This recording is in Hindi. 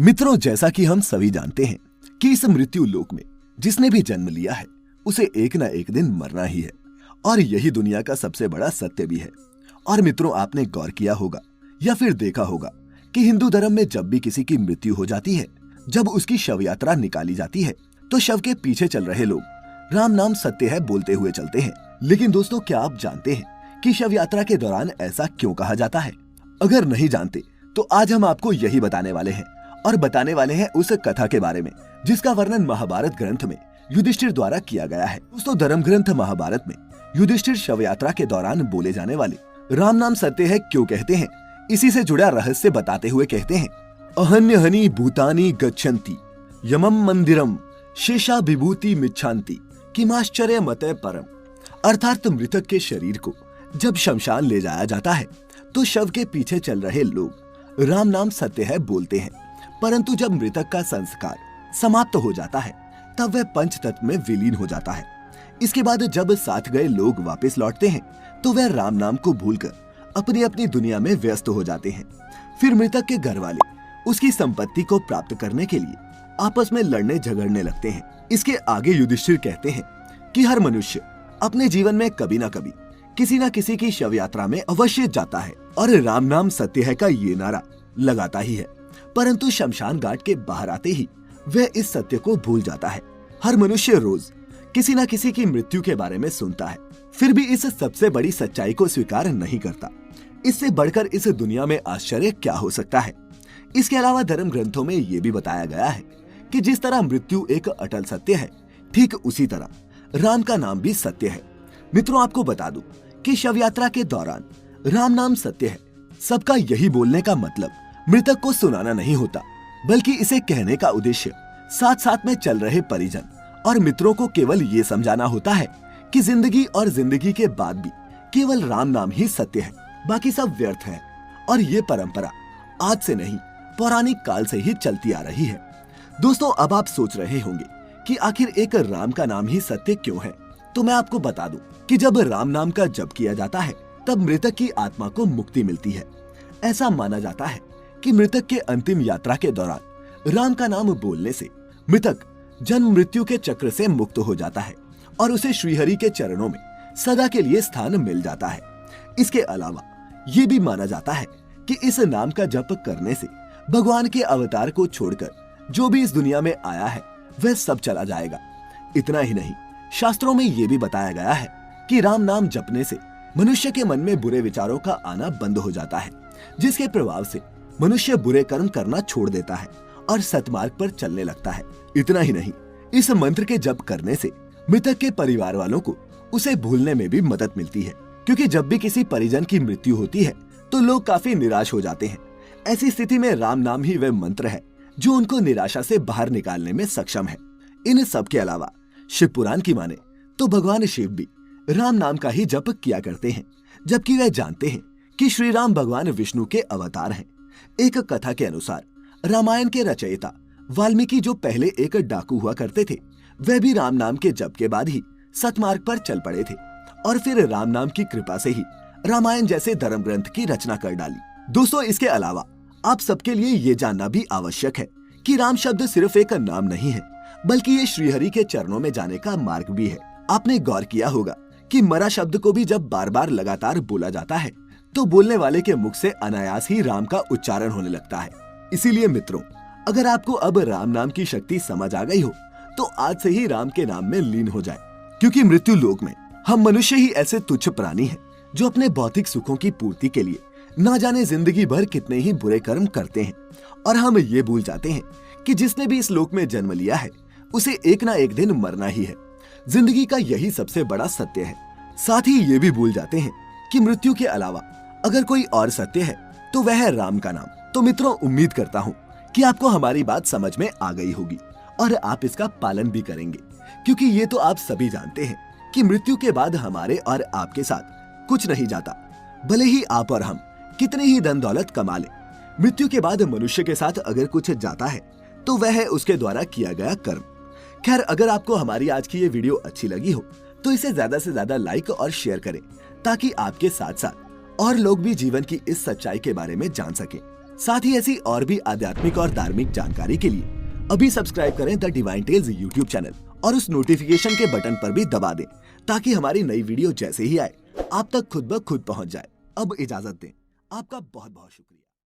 मित्रों, जैसा कि हम सभी जानते हैं कि इस मृत्यु लोक में जिसने भी जन्म लिया है उसे एक ना एक दिन मरना ही है और यही दुनिया का सबसे बड़ा सत्य भी है। और मित्रों, आपने गौर किया होगा या फिर देखा होगा कि हिंदू धर्म में जब भी किसी की मृत्यु हो जाती है, जब उसकी शव यात्रा निकाली जाती है तो शव के पीछे चल रहे लोग राम नाम सत्य है बोलते हुए चलते हैं। लेकिन दोस्तों, क्या आप जानते हैं कि शव यात्रा के दौरान ऐसा क्यों कहा जाता है? अगर नहीं जानते तो आज हम आपको यही बताने वाले हैं और बताने वाले हैं उस कथा के बारे में जिसका वर्णन महाभारत ग्रंथ में युधिष्ठिर द्वारा किया गया है। दोस्तों, धर्म ग्रंथ महाभारत में युधिष्ठिर शव यात्रा के दौरान बोले जाने वाले राम नाम सत्य है क्यों कहते हैं, इसी से जुड़ा रहस्य बताते हुए कहते हैं, अहन्यहनि भूतानि गच्छन्ति यमम मंदिरम शेषा विभूति मिच्छान्ति किमाश्चर्य मते परम। अर्थात मृतक के शरीर को जब शमशान ले जाया जाता है तो शव के पीछे चल रहे लोग राम नाम सत्य है बोलते हैं, परंतु जब मृतक का संस्कार समाप्त हो जाता है तब वह पंच तत्व में विलीन हो जाता है। इसके बाद जब साथ गए लोग वापस लौटते हैं तो वह राम नाम को भूलकर अपनी अपनी दुनिया में व्यस्त हो जाते हैं। फिर मृतक के घर वाले उसकी संपत्ति को प्राप्त करने के लिए आपस में लड़ने झगड़ने लगते हैं। इसके आगे युधिष्ठिर कहते हैं कि हर मनुष्य अपने जीवन में कभी न कभी किसी न किसी की शव यात्रा में अवश्य जाता है और राम नाम सत्य है का ये नारा लगाता ही है, परंतु शमशान घाट के बाहर आते ही वह इस सत्य को भूल जाता है। हर मनुष्य रोज किसी न किसी की मृत्यु के बारे में सुनता है, फिर भी इस सबसे बड़ी सच्चाई को स्वीकार नहीं करता। इससे बढ़कर इस दुनिया में आश्चर्य क्या हो सकता है? इसके अलावा धर्म ग्रंथों में ये भी बताया गया है कि जिस तरह मृत्यु एक अटल सत्य है, ठीक उसी तरह राम का नाम भी सत्य है। मित्रों, आपको बता दूं कि शव यात्रा के दौरान राम नाम सत्य है सबका यही बोलने का मतलब मृतक को सुनाना नहीं होता, बल्कि इसे कहने का उद्देश्य साथ साथ में चल रहे परिजन और मित्रों को केवल ये समझाना होता है कि जिंदगी और जिंदगी के बाद भी केवल राम नाम ही सत्य है, बाकी सब व्यर्थ है। और ये परंपरा आज से नहीं, पौराणिक काल से ही चलती आ रही है। दोस्तों, अब आप सोच रहे होंगे कि आखिर एक राम का नाम ही सत्य क्यों है? तो मैं आपको बता दूं कि जब राम नाम का जप किया जाता है तब मृतक की आत्मा को मुक्ति मिलती है। ऐसा माना जाता है कि मृतक के अंतिम यात्रा के दौरान राम का नाम बोलने से मृतक जन्म मृत्यु के चक्र से मुक्त हो जाता है और उसे श्रीहरि के चरणों में सदा के लिए स्थान मिल जाता है। इसके अलावा ये भी माना जाता है कि इस नाम का जप करने से भगवान के अवतार को छोड़कर जो भी इस दुनिया में आया है वह सब चला जाएगा। इतना ही नहीं, शास्त्रों में ये भी बताया गया है कि राम नाम जपने से मनुष्य के मन में बुरे विचारों का आना बंद हो जाता है, जिसके प्रभाव से मनुष्य बुरे कर्म करना छोड़ देता है और सतमार्ग पर चलने लगता है। इतना ही नहीं, इस मंत्र के जप करने से मृतक के परिवार वालों को उसे भूलने में भी मदद मिलती है, क्योंकि जब भी किसी परिजन की मृत्यु होती है तो लोग काफी निराश हो जाते हैं। ऐसी स्थिति में राम नाम ही वह मंत्र है जो उनको निराशा से बाहर निकालने में सक्षम है। इन सब के अलावा शिव पुराण की माने तो भगवान शिव भी राम नाम का ही जप किया करते हैं, जबकि वह जानते हैं कि श्री राम भगवान विष्णु के अवतार हैं। एक कथा के अनुसार रामायण के रचयिता वाल्मीकि जो पहले एक डाकू हुआ करते थे, वह भी राम नाम के जप के बाद ही सतमार्ग पर चल पड़े थे और फिर राम नाम की कृपा से ही रामायण जैसे धर्म ग्रंथ की रचना कर डाली। दोस्तों, इसके अलावा आप सबके लिए ये जानना भी आवश्यक है कि राम शब्द सिर्फ एक नाम नहीं है, बल्कि ये श्रीहरि के चरणों में जाने का मार्ग भी है। आपने गौर किया होगा कि मरा शब्द को भी जब बार बार लगातार बोला जाता है तो बोलने वाले के मुख से अनायास ही राम का उच्चारण होने लगता है। इसीलिए मित्रों, अगर आपको अब राम नाम की शक्ति समझ आ गई हो तो आज से ही राम के नाम में लीन हो जाए, क्योंकि मृत्यु लोक में हम मनुष्य ही ऐसे तुच्छ प्राणी हैं जो अपने भौतिक सुखों की पूर्ति के लिए ना जाने जिंदगी भर कितने ही बुरे कर्म करते हैं। और हम ये भूल जाते हैं कि जिसने भी इस लोक में जन्म लिया है उसे एक ना एक दिन मरना ही है। जिंदगी का यही सबसे बड़ा सत्य है। साथ ही ये भी भूल जाते हैं कि मृत्यु के अलावा अगर कोई और सत्य है तो वह है राम का नाम। तो मित्रों, उम्मीद करता हूँ कि आपको हमारी बात समझ में आ गई होगी और आप इसका पालन भी करेंगे, क्योंकि ये तो आप सभी जानते हैं कि मृत्यु के बाद हमारे और आपके साथ कुछ नहीं जाता। भले ही आप और हम कितने ही धन दौलत कमा लें, मृत्यु के बाद मनुष्य के साथ अगर कुछ जाता है तो वह है उसके द्वारा किया गया कर्म। खैर, अगर आपको हमारी आज की ये वीडियो अच्छी लगी हो तो इसे ज्यादा से ज्यादा लाइक और शेयर करें, ताकि आपके साथ साथ और लोग भी जीवन की इस सच्चाई के बारे में जान सकें। साथ ही ऐसी और भी आध्यात्मिक और धार्मिक जानकारी के लिए अभी सब्सक्राइब करें the divine tales YouTube channel और उस नोटिफिकेशन के बटन पर भी दबा दें ताकि हमारी नई वीडियो जैसे ही आए आप तक खुद ब खुद पहुंच जाए। अब इजाजत दें। आपका बहुत बहुत शुक्रिया।